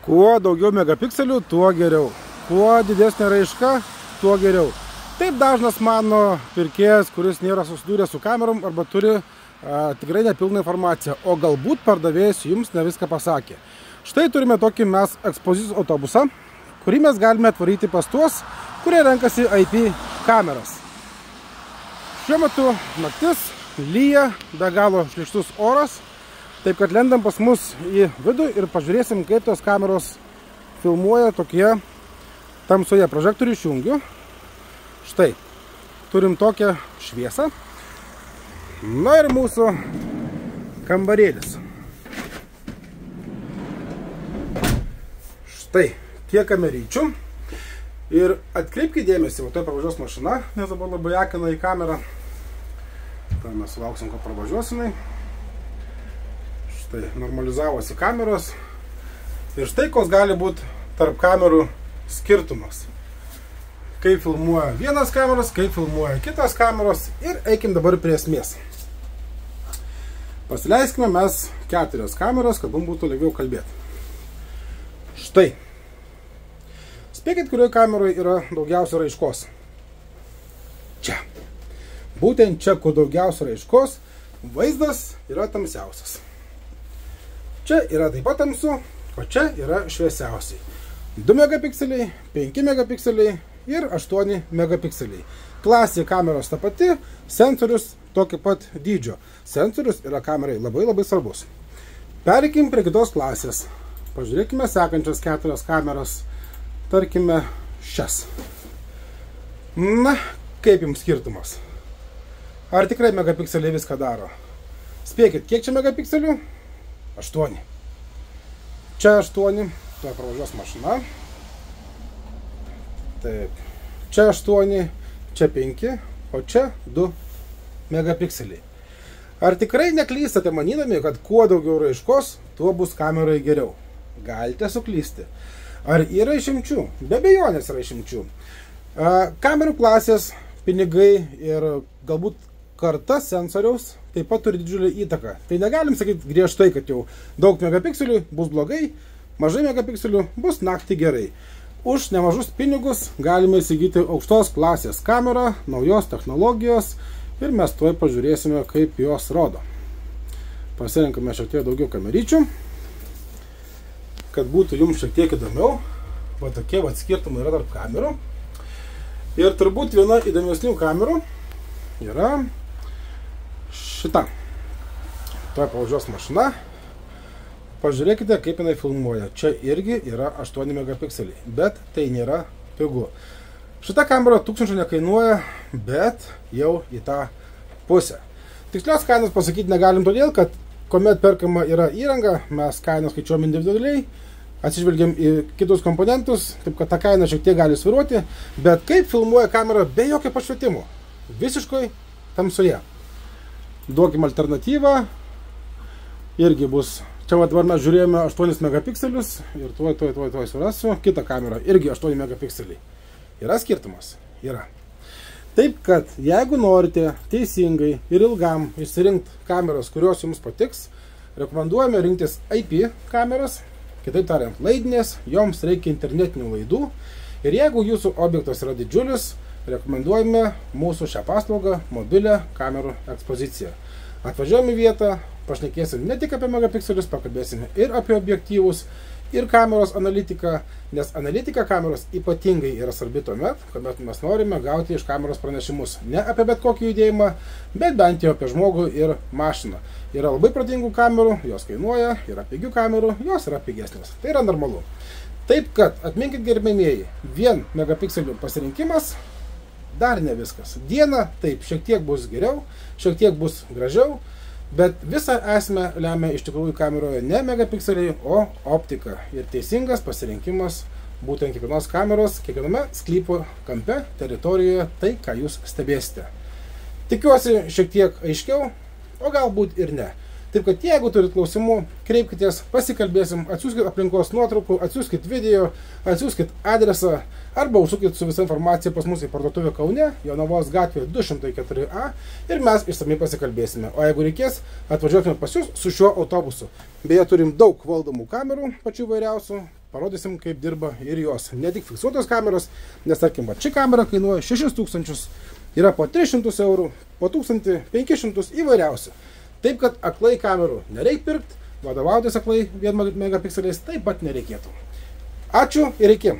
Kuo daugiau megapikselių, tuo geriau. Kuo didesnė raiška, tuo geriau. Taip dažnas mano pirkėjas, kuris nėra susidūręs su kamerom arba turi tikrai nepilną informaciją, o galbūt pardavėjas jums ne viską pasakė. Štai turime tokį mes ekspozicijos autobusą, kurį mes galime atvaryti pas tuos, kurie renkasi IP kameras. Šiuo metu naktis, lyja, be galo šlykštus oras, taip kad lendam pas mus į vidų ir pažiūrėsim, kaip tos kameros filmuoja tokie tamsoje. Prožektorių išjungiu. Štai, turim tokią šviesą. Na ir mūsų kambarėlis. Štai, tiek kameryčių. Ir atkreipkite dėmesį, o tai pravažiuos mašina, nes dabar labai akina į kamerą. Tai mes sulauksim, ko pravažiuosinai. Štai, normalizavosi kameros. Ir štai, koks gali būti tarp kamerų skirtumas. Kaip filmuoja vienas kameras, kaip filmuoja kitas kameros. Ir eikim dabar prie esmės. Pasileiskime mes 4 kameras, kad mums būtų lengviau kalbėti. Štai. Spėkit, kurioje kameroje yra daugiausia raiškos. Čia. Būtent čia, kur daugiausia raiškos, vaizdas yra tamsiausias. Čia yra taip pat tamsu, o čia yra šviesiausiai. 2 megapikseliai, 5 megapikseliai ir 8 megapikseliai. Klasė kameros ta pati, sensorius tokio pat dydžio. Sensorius yra kamerai labai svarbus. Pereikim prie kitos klasės. Pažiūrėkime sekančias 4 kameras. Tarkime šias. Na, kaip jums skirtumas? Ar tikrai megapikseliai viską daro? Spėkit, kiek čia megapikselių? 8. Čia 8. Tuo pravažiuos mašina. Taip. Čia 8, čia 5, o čia 2 megapikseliai. Ar tikrai neklystate manydami, kad kuo daugiau raiškos, tuo bus kamerai geriau? Galite suklysti. Ar yra išimčių? Be abejonės yra išimčių. Kamerų klasės, pinigai ir galbūt karta sensoriaus taip pat turi didžiulį įtaką. Tai negalim sakyti griežtai, kad jau daug megapikselių bus blogai, mažai megapikselių bus naktį gerai. Už nemažus pinigus galime įsigyti aukštos klasės kamerą, naujos technologijos ir mes tuoj pažiūrėsime, kaip jos rodo. Pasirinkame šiek tiek daugiau kameryčių, kad būtų jums šiek tiek įdomiau. Va tokie skirtumai yra tarp kamerų. Ir turbūt viena įdomesnių kamerų yra šita. Tuoj pavažiuos mašina. Pažiūrėkite, kaip jinai filmuoja. Čia irgi yra 8 megapikseliai, bet tai nėra pigu. Šita kamera 1000 nekainuoja, bet jau į tą pusę. Tikslios kainos pasakyti negalim todėl, kad kuomet perkama yra įranga, mes kainą skaičiuojam individualiai, atsižvelgiam į kitus komponentus, taip kad ta kaina šiek tiek gali svyruoti, bet kaip filmuoja kamera be jokio pašvietimo, visiškai tamsoje. Duokim alternatyvą, irgi bus, čia dabar mes žiūrėjome 8 megapikselius ir tuoj surasiu kitą kamerą, irgi 8 megapikseliai. Yra skirtumas? Yra. Taip kad, jeigu norite teisingai ir ilgam išsirinkti kameras, kurios jums patiks, rekomenduojame rinktis IP kameras, kitaip tariant, laidinės, joms reikia internetinių laidų. Ir jeigu jūsų objektas yra didžiulis, rekomenduojame mūsų šią paslaugą mobilią kamerų ekspoziciją. Atvažiuojame į vietą, pašnekėsim ne tik apie megapikselius, pakalbėsime ir apie objektyvus, ir kameros analitiką, nes analitika kameros ypatingai yra svarbi tuomet, kuomet mes norime gauti iš kameros pranešimus. Ne apie bet kokį judėjimą, bet bent jau apie žmogų ir mašiną. Yra labai protingų kamerų, jos kainuoja, yra pigių kamerų, jos yra pigesnės. Tai yra normalu. Taip kad, atminkit gerbėmieji, 1 megapikselių pasirinkimas dar ne viskas. Dieną taip, šiek tiek bus geriau, šiek tiek bus gražiau, bet visą esmę lemia iš tikrųjų kameroje ne megapikseliai, o optika. Ir teisingas pasirinkimas būtent kiekvienos kameros, kiekviename sklypo kampe, teritorijoje, tai, ką jūs stebėsite. Tikiuosi šiek tiek aiškiau, o galbūt ir ne. Taip kad jeigu turit klausimų, kreipkitės, pasikalbėsim, atsiųskit aplinkos nuotraukų, atsiųskit video, atsiųskit adresą, arba užsukit su visa informacija pas mus į parduotuvę Kaune, Jonavos gatvė 204A ir mes išsamiai pasikalbėsime. O jeigu reikės, atvažiuokime pas jūs su šiuo autobusu. Beje, turim daug valdomų kamerų, pačių vairiausių, parodysim, kaip dirba ir jos. Ne tik fiksuotos kameros, nes tarkim, ši kamera kainuoja 6000, yra po 300 eurų, po 1500 įvairiausių. Taip, kad aklai kamerų nereikia pirkti, vadovautis aklai 1 megapikseliais taip pat nereikėtų. Ačiū ir iki.